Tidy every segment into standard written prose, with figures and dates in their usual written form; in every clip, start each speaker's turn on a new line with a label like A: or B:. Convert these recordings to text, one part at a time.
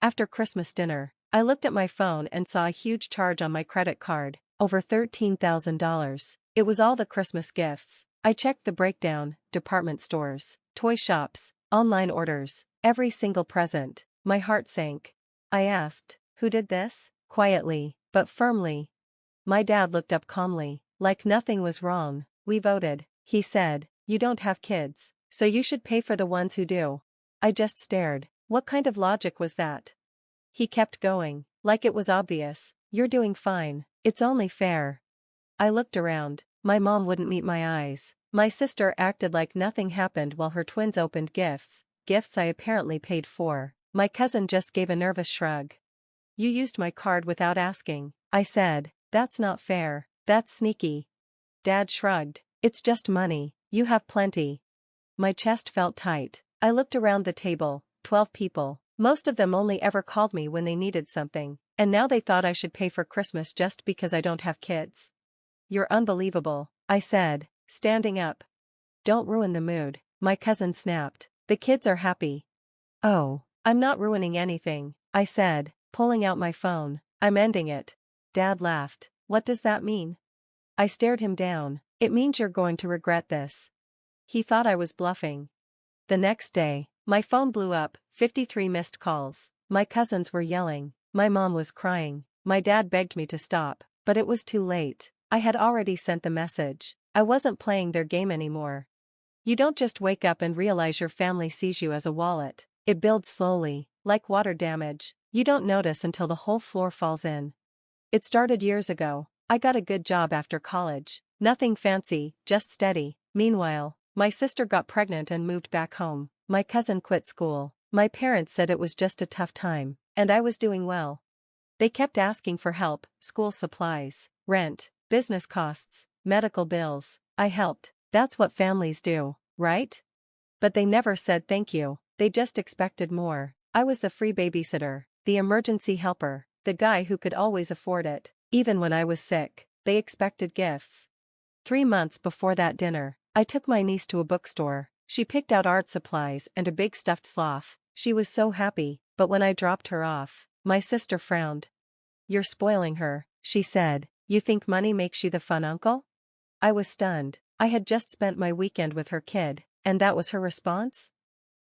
A: After Christmas dinner, I looked at my phone and saw a huge charge on my credit card, over $13,000. It was all the Christmas gifts. I checked the breakdown: department stores, toy shops, online orders, every single present. My heart sank. I asked, "Who did this?" Quietly, but firmly. My dad looked up calmly, like nothing was wrong. "We voted," he said. "You don't have kids, so you should pay for the ones who do." I just stared. What kind of logic was that? He kept going, like it was obvious. "You're doing fine. It's only fair." I looked around. My mom wouldn't meet my eyes. My sister acted like nothing happened while her twins opened gifts I apparently paid for. My cousin just gave a nervous shrug. "You used my card without asking," I said. "That's not fair. That's sneaky." Dad shrugged. "It's just money. You have plenty." My chest felt tight. I looked around the table, 12 people. Most of them only ever called me when they needed something, and now they thought I should pay for Christmas just because I don't have kids. "You're unbelievable," I said, standing up. "Don't ruin the mood," my cousin snapped. "The kids are happy." "Oh, I'm not ruining anything," I said, pulling out my phone. "I'm ending it." Dad laughed. "What does that mean?" I stared him down. "It means you're going to regret this." He thought I was bluffing. The next day, my phone blew up, 53 missed calls. My cousins were yelling. My mom was crying. My dad begged me to stop, but it was too late. I had already sent the message. I wasn't playing their game anymore. You don't just wake up and realize your family sees you as a wallet. It builds slowly, like water damage. You don't notice until the whole floor falls in. It started years ago. I got a good job after college. Nothing fancy, just steady. Meanwhile, my sister got pregnant and moved back home. My cousin quit school. My parents said it was just a tough time, and I was doing well. They kept asking for help: school supplies, rent, business costs, medical bills. I helped. That's what families do, right? But they never said thank you. They just expected more. I was the free babysitter, the emergency helper, the guy who could always afford it. Even when I was sick, they expected gifts. 3 months before that dinner, I took my niece to a bookstore. She picked out art supplies and a big stuffed sloth. She was so happy, but when I dropped her off, my sister frowned. "You're spoiling her," she said. "You think money makes you the fun uncle?" I was stunned. I had just spent my weekend with her kid, and that was her response?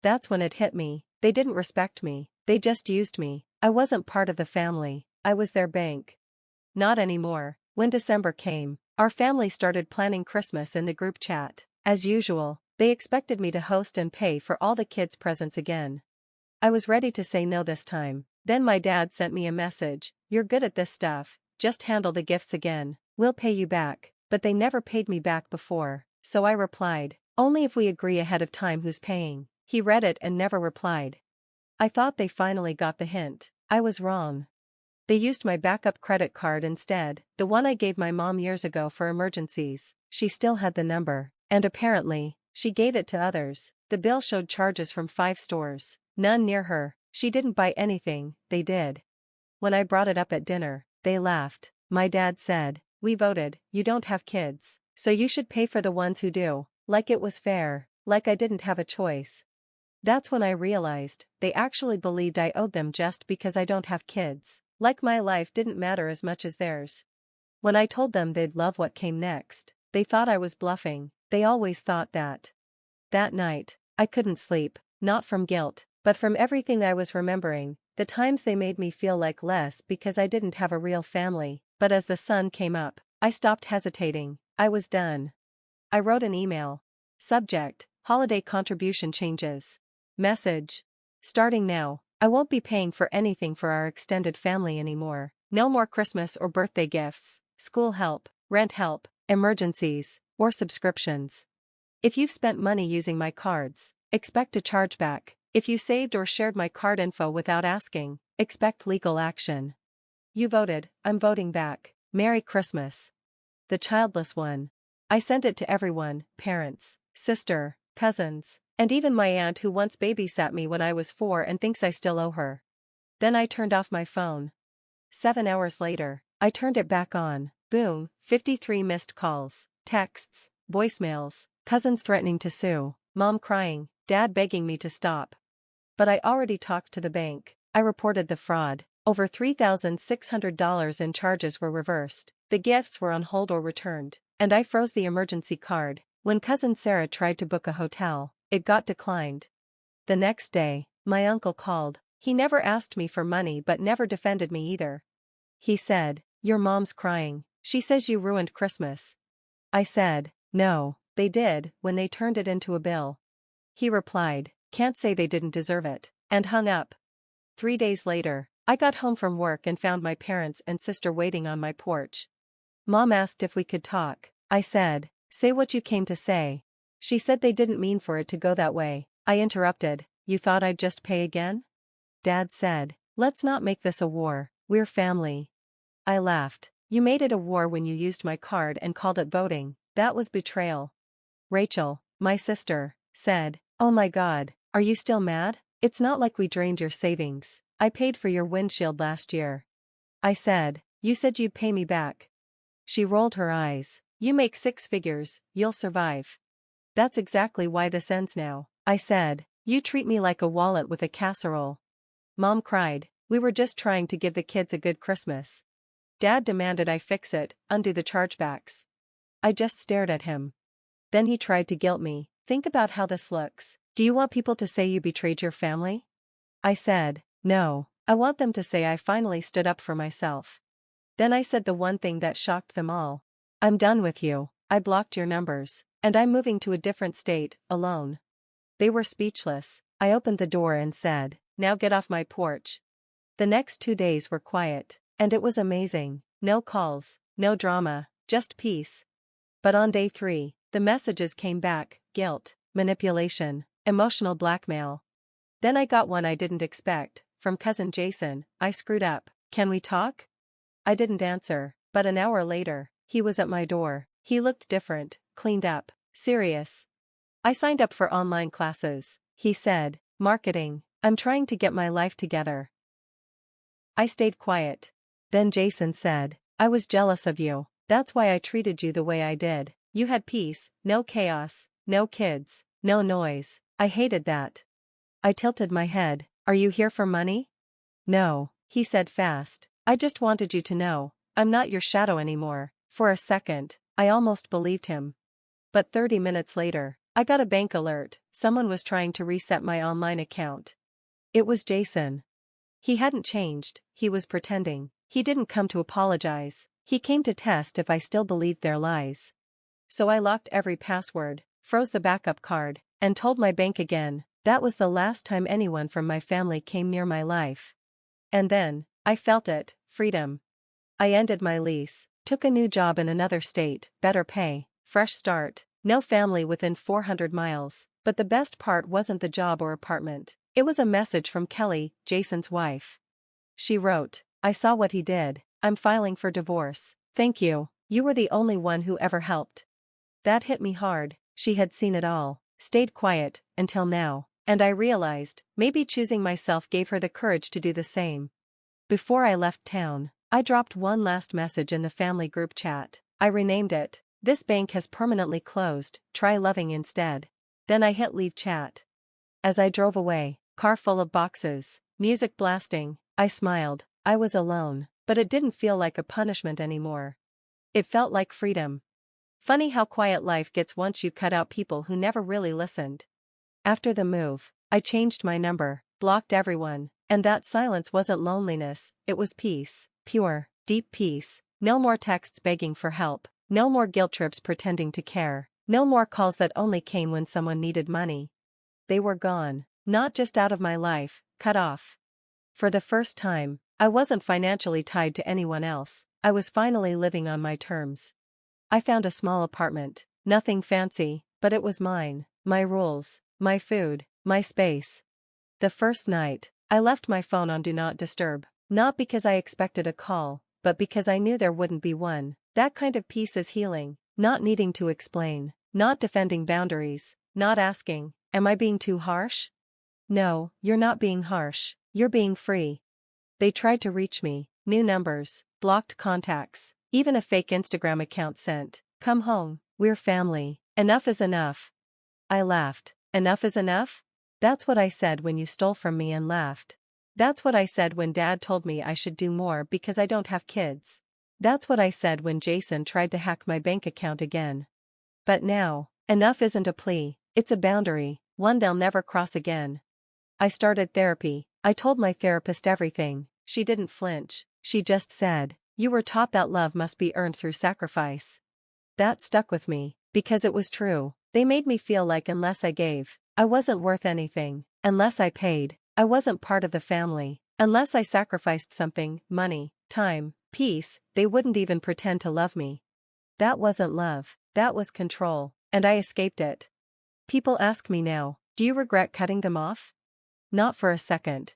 A: That's when it hit me. They didn't respect me. They just used me. I wasn't part of the family. I was their bank. Not anymore. When December came, our family started planning Christmas in the group chat. As usual, they expected me to host and pay for all the kids' presents again. I was ready to say no this time. Then my dad sent me a message: "You're good at this stuff, just handle the gifts again. We'll pay you back." But they never paid me back before, so I replied, "Only if we agree ahead of time who's paying." He read it and never replied. I thought they finally got the hint. I was wrong. They used my backup credit card instead, the one I gave my mom years ago for emergencies. She still had the number, and apparently, she gave it to others. The bill showed charges from 5 stores, none near her. She didn't buy anything, they did. When I brought it up at dinner, they laughed. My dad said, "We voted, you don't have kids, so you should pay for the ones who do." Like it was fair, like I didn't have a choice. That's when I realized, they actually believed I owed them just because I don't have kids. Like my life didn't matter as much as theirs. When I told them they'd love what came next, they thought I was bluffing. They always thought that. That night, I couldn't sleep, not from guilt, but from everything I was remembering, the times they made me feel like less because I didn't have a real family. But as the sun came up, I stopped hesitating. I was done. I wrote an email. Subject: Holiday contribution changes. Message: starting now, I won't be paying for anything for our extended family anymore. No more Christmas or birthday gifts, school help, rent help, emergencies, or subscriptions. If you've spent money using my cards, expect a chargeback. If you saved or shared my card info without asking, expect legal action. You voted, I'm voting back. Merry Christmas. The childless one. I sent it to everyone: parents, sister, cousins, and even my aunt who once babysat me when I was 4 and thinks I still owe her. Then I turned off my phone. 7 hours later, I turned it back on. Boom, 53 missed calls, texts, voicemails, cousins threatening to sue, mom crying, dad begging me to stop. But I already talked to the bank. I reported the fraud. Over $3,600 in charges were reversed. The gifts were on hold or returned, and I froze the emergency card. When cousin Sarah tried to book a hotel, it got declined. The next day, my uncle called. He never asked me for money but never defended me either. He said, "Your mom's crying. She says you ruined Christmas." I said, "No, they did," when they turned it into a bill. He replied, "Can't say they didn't deserve it," and hung up. 3 days later, I got home from work and found my parents and sister waiting on my porch. Mom asked if we could talk. I said, "Say what you came to say." She said they didn't mean for it to go that way. I interrupted, "You thought I'd just pay again?" Dad said, "Let's not make this a war, we're family." I laughed. "You made it a war when you used my card and called it voting. That was betrayal." Rachel, my sister, said, "Oh my God, are you still mad? It's not like we drained your savings. I paid for your windshield last year." I said, "You said you'd pay me back." She rolled her eyes. "You make 6 figures, you'll survive." "That's exactly why this ends now," I said. "You treat me like a wallet with a casserole." Mom cried, "We were just trying to give the kids a good Christmas." Dad demanded I fix it, undo the chargebacks. I just stared at him. Then he tried to guilt me. "Think about how this looks. Do you want people to say you betrayed your family?" I said, "No, I want them to say I finally stood up for myself." Then I said the one thing that shocked them all. "I'm done with you, I blocked your numbers, and I'm moving to a different state, alone." They were speechless. I opened the door and said, "Now get off my porch." The next 2 days were quiet, and it was amazing. No calls, no drama, just peace. But on day 3, the messages came back: guilt, manipulation, emotional blackmail. Then I got one I didn't expect, from cousin Jason. "I screwed up. Can we talk?" I didn't answer, but an hour later, he was at my door. He looked different, cleaned up, serious. "I signed up for online classes," he said. "Marketing. I'm trying to get my life together." I stayed quiet. Then Jason said, "I was jealous of you. That's why I treated you the way I did. You had peace, no chaos, no kids, no noise. I hated that." I tilted my head. "Are you here for money?" "No," he said fast. "I just wanted you to know, I'm not your shadow anymore." For a second, I almost believed him. But 30 minutes later, I got a bank alert. Someone was trying to reset my online account. It was Jason. He hadn't changed, he was pretending. He didn't come to apologize. He came to test if I still believed their lies. So I locked every password, froze the backup card, and told my bank again. That was the last time anyone from my family came near my life. And then, I felt it, freedom. I ended my lease, took a new job in another state, better pay, fresh start, no family within 400 miles, but the best part wasn't the job or apartment. It was a message from Kelly, Jason's wife. She wrote, "I saw what he did. I'm filing for divorce. Thank you, you were the only one who ever helped." That hit me hard. She had seen it all, stayed quiet, until now, and I realized, maybe choosing myself gave her the courage to do the same. Before I left town, I dropped one last message in the family group chat. I renamed it, "This bank has permanently closed, try loving instead." Then I hit leave chat. As I drove away, car full of boxes, music blasting, I smiled. I was alone, but it didn't feel like a punishment anymore. It felt like freedom. Funny how quiet life gets once you cut out people who never really listened. After the move, I changed my number, blocked everyone, and that silence wasn't loneliness, it was peace, pure, deep peace. No more texts begging for help, no more guilt trips pretending to care, no more calls that only came when someone needed money. They were gone, not just out of my life, cut off. For the first time, I wasn't financially tied to anyone else. I was finally living on my terms. I found a small apartment, nothing fancy, but it was mine, my rules, my food, my space. The first night, I left my phone on Do Not Disturb, not because I expected a call, but because I knew there wouldn't be one. That kind of peace is healing, not needing to explain, not defending boundaries, not asking, "Am I being too harsh?" No, you're not being harsh, you're being free. They tried to reach me, new numbers, blocked contacts, even a fake Instagram account sent, "Come home, we're family, enough is enough." I laughed. Enough is enough? That's what I said when you stole from me and left. That's what I said when Dad told me I should do more because I don't have kids. That's what I said when Jason tried to hack my bank account again. But now, enough isn't a plea, it's a boundary, one they'll never cross again. I started therapy. I told my therapist everything. She didn't flinch. She just said, "You were taught that love must be earned through sacrifice." That stuck with me, because it was true. They made me feel like unless I gave, I wasn't worth anything. Unless I paid, I wasn't part of the family. Unless I sacrificed something, money, time, peace, they wouldn't even pretend to love me. That wasn't love, that was control, and I escaped it. People ask me now, do you regret cutting them off? Not for a second.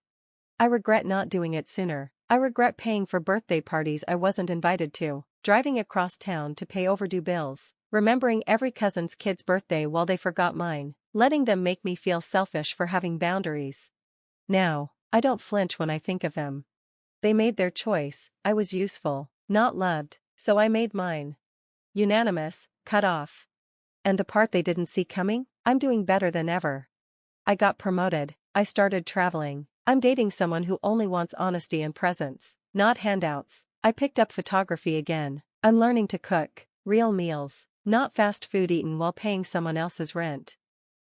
A: I regret not doing it sooner. I regret paying for birthday parties I wasn't invited to, driving across town to pay overdue bills, remembering every cousin's kid's birthday while they forgot mine, letting them make me feel selfish for having boundaries. Now, I don't flinch when I think of them. They made their choice, I was useful, not loved, so I made mine. Unanimous, cut off. And the part they didn't see coming? I'm doing better than ever. I got promoted, I started traveling. I'm dating someone who only wants honesty and presence, not handouts. I picked up photography again. I'm learning to cook, real meals, not fast food eaten while paying someone else's rent.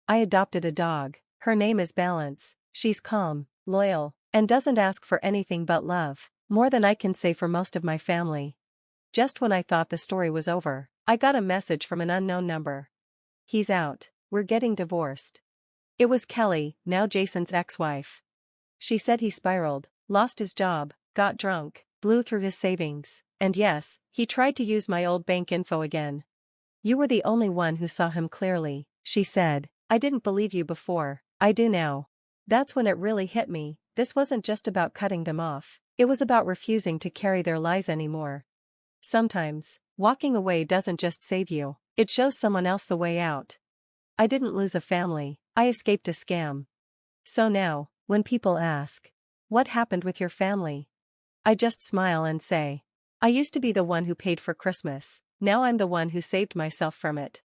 A: I adopted a dog. Her name is Balance. She's calm, loyal, and doesn't ask for anything but love, more than I can say for most of my family. Just when I thought the story was over, I got a message from an unknown number. "He's out. We're getting divorced." It was Kelly, now Jason's ex-wife. She said he spiraled, lost his job, got drunk, blew through his savings, and yes, he tried to use my old bank info again. "You were the only one who saw him clearly," she said. "I didn't believe you before, I do now." That's when it really hit me. This wasn't just about cutting them off. It was about refusing to carry their lies anymore. Sometimes, walking away doesn't just save you, it shows someone else the way out. I didn't lose a family, I escaped a scam. So now, when people ask, "What happened with your family?" I just smile and say, "I used to be the one who paid for Christmas, now I'm the one who saved myself from it."